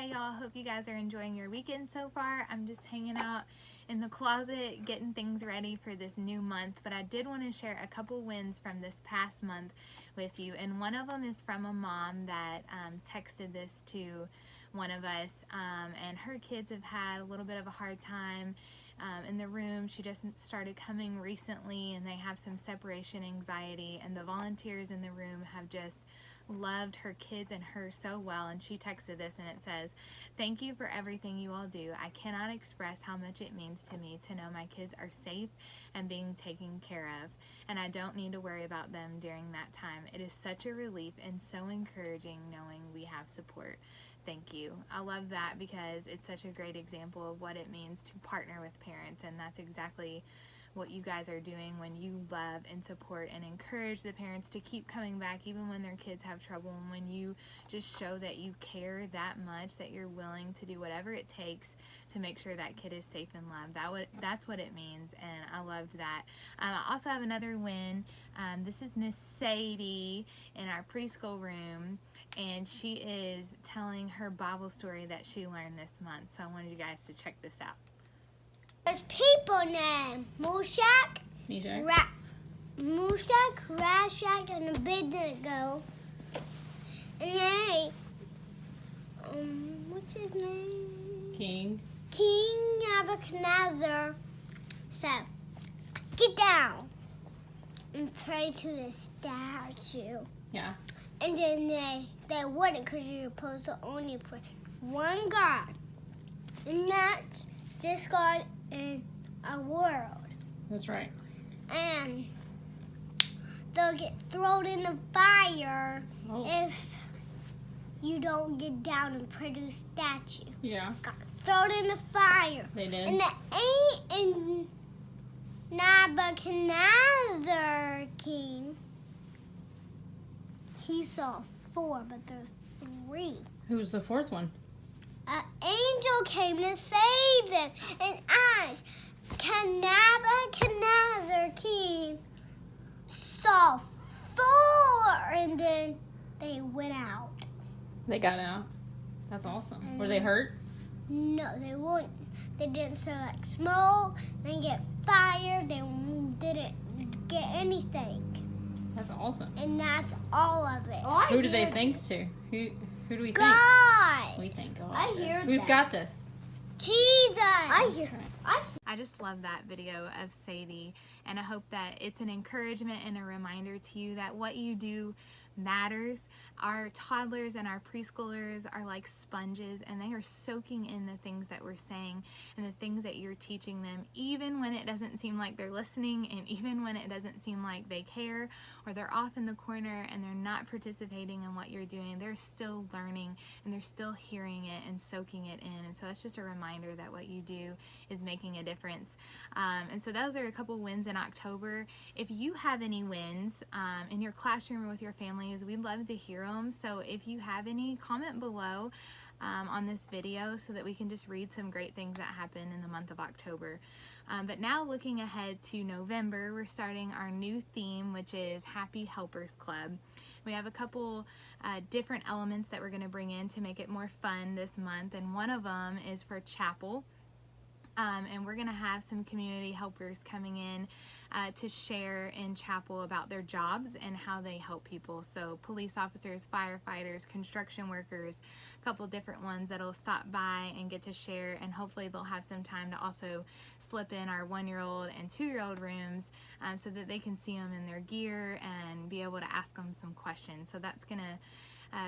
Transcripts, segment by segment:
Hey y'all, hope you guys are enjoying your weekend so far. I'm just hanging out in the closet getting things ready for this new month, but I did want to share a couple wins from this past month with you, and one of them is from a mom that texted this to one of us, and her kids have had a little bit of a hard time in the room. She just started coming recently and they have some separation anxiety, and the volunteers in the room have just loved her kids and her so well. And she texted this and it says, "Thank you for everything you all do. I cannot express how much it means to me to know my kids are safe and being taken care of, and I don't need to worry about them during that time. It is such a relief and so encouraging knowing we have support. Thank you." I love that because it's such a great example of what it means to partner with parents, and that's exactly what you guys are doing when you love and support and encourage the parents to keep coming back even when their kids have trouble, and when you just show that you care that much that you're willing to do whatever it takes to make sure that kid is safe and loved. That's what it means, and I loved that. I also have another win. This is Miss Sadie in our preschool room, and she is telling her Bible story that she learned this month, so I wanted you guys to check this out. There's people named Meshach, Rashak, and Abednego. And they, what's his name? King Nebuchadnezzar said, "Get down and pray to the statue." Yeah. And then they wouldn't, because you're supposed to only pray one God. And that's this God in a world. That's right. And they'll get thrown in the fire if you don't get down and pray to the statue. Yeah. Got thrown in the fire. They did. And Nebuchadnezzar king, he saw 4, but there's 3. Who was the fourth one? An angel came to save them. And as Nebuchadnezzar king saw 4, and then they went out. They got out. That's awesome. Were they hurt? No, they weren't. They didn't smell like smoke. They didn't get fire. They didn't get anything. That's awesome. And that's all of it. Who do they think to? Who do we think? God. We think God. I hear Who's that. got this? Jesus. I just love that video of Sadie, and I hope that it's an encouragement and a reminder to you that what you do matters. Our toddlers and our preschoolers are like sponges, and they are soaking in the things that we're saying and the things that you're teaching them, even when it doesn't seem like they're listening, and even when it doesn't seem like they care, or they're off in the corner and they're not participating in what you're doing. They're still learning and they're still hearing it and soaking it in, and so that's just a reminder that what you do is making a difference. And so those are a couple wins in October. If you have any wins in your classroom or with your families, we'd love to hear them. So if you have any, comment below on this video so that we can just read some great things that happen in the month of October. But now, looking ahead to November, we're starting our new theme, which is Happy Helpers Club. We have a couple different elements that we're going to bring in to make it more fun this month, and one of them is for chapel. And we're going to have some community helpers coming in to share in chapel about their jobs and how they help people. So police officers, firefighters, construction workers, a couple different ones that'll stop by and get to share, and hopefully they'll have some time to also slip in our 1-year-old and 2-year-old rooms so that they can see them in their gear and be able to ask them some questions. So that's going to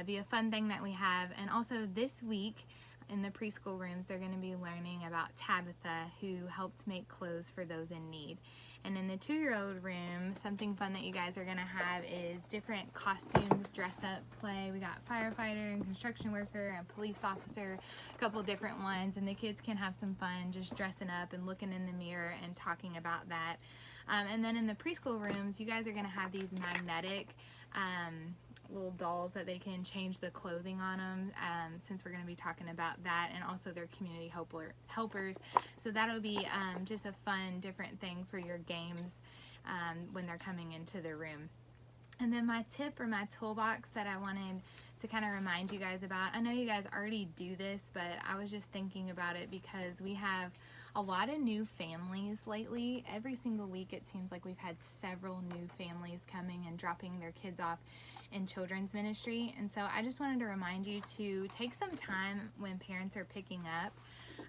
be a fun thing that we have. And also this week, in the preschool rooms, they're going to be learning about Tabitha, who helped make clothes for those in need. And in the 2-year-old room, something fun that you guys are going to have is different costumes, dress up play. We got firefighter and construction worker and police officer, a couple different ones, and the kids can have some fun just dressing up and looking in the mirror and talking about that. And then in the preschool rooms, you guys are going to have these magnetic little dolls that they can change the clothing on them, since we're going to be talking about that, and also their community helpers. So that'll be just a fun, different thing for your games when they're coming into the room. And then my tip or my toolbox that I wanted to kind of remind you guys about, I know you guys already do this, but I was just thinking about it because we have a lot of new families lately. Every single week it seems like we've had several new families coming and dropping their kids off in children's ministry. And so I just wanted to remind you to take some time when parents are picking up.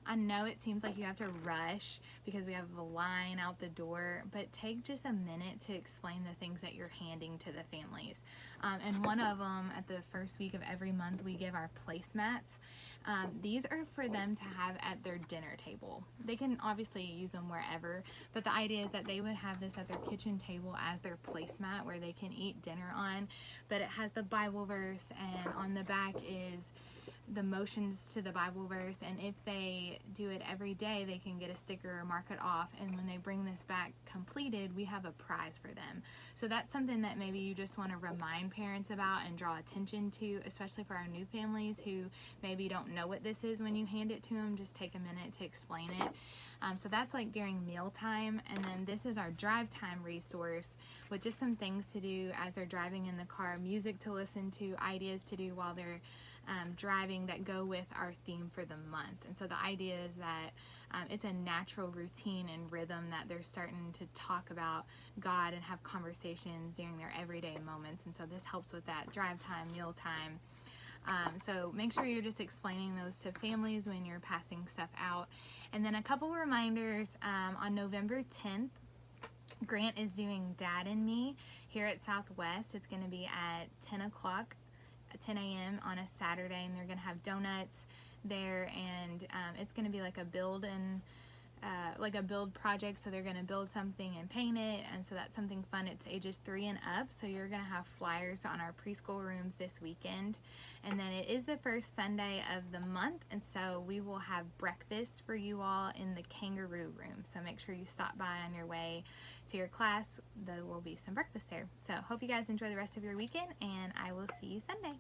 I know it seems like you have to rush because we have a line out the door, but take just a minute to explain the things that you're handing to the families. And one of them, at the first week of every month, we give our placemats. These are for them to have at their dinner table. They can obviously use them wherever, but the idea is that they would have this at their kitchen table as their placemat where they can eat dinner on. But it has the Bible verse, and on the back is the motions to the Bible verse, and if they do it every day they can get a sticker or mark it off, and when they bring this back completed we have a prize for them. So that's something that maybe you just want to remind parents about and draw attention to, especially for our new families who maybe don't know what this is. When you hand it to them, just take a minute to explain it. So that's like during mealtime. And then this is our drive time resource with just some things to do as they're driving in the car, music to listen to, ideas to do while they're driving that go with our theme for the month. And so the idea is that it's a natural routine and rhythm that they're starting to talk about God and have conversations during their everyday moments. And so this helps with that drive time, meal time. So make sure you're just explaining those to families when you're passing stuff out. And then a couple reminders, on November 10th, Grant is doing Dad and Me here at Southwest. It's going to be at 10 o'clock, 10 a.m. on a Saturday, and they're going to have donuts there, and it's going to be like a build project. So they're going to build something and paint it, and so that's something fun. It's ages 3 and up, so you're going to have flyers on our preschool rooms this weekend. And then it is the first Sunday of the month, and so we will have breakfast for you all in the kangaroo room. So make sure you stop by on your way to your class. There will be some breakfast there. So hope you guys enjoy the rest of your weekend, and I will see you Sunday.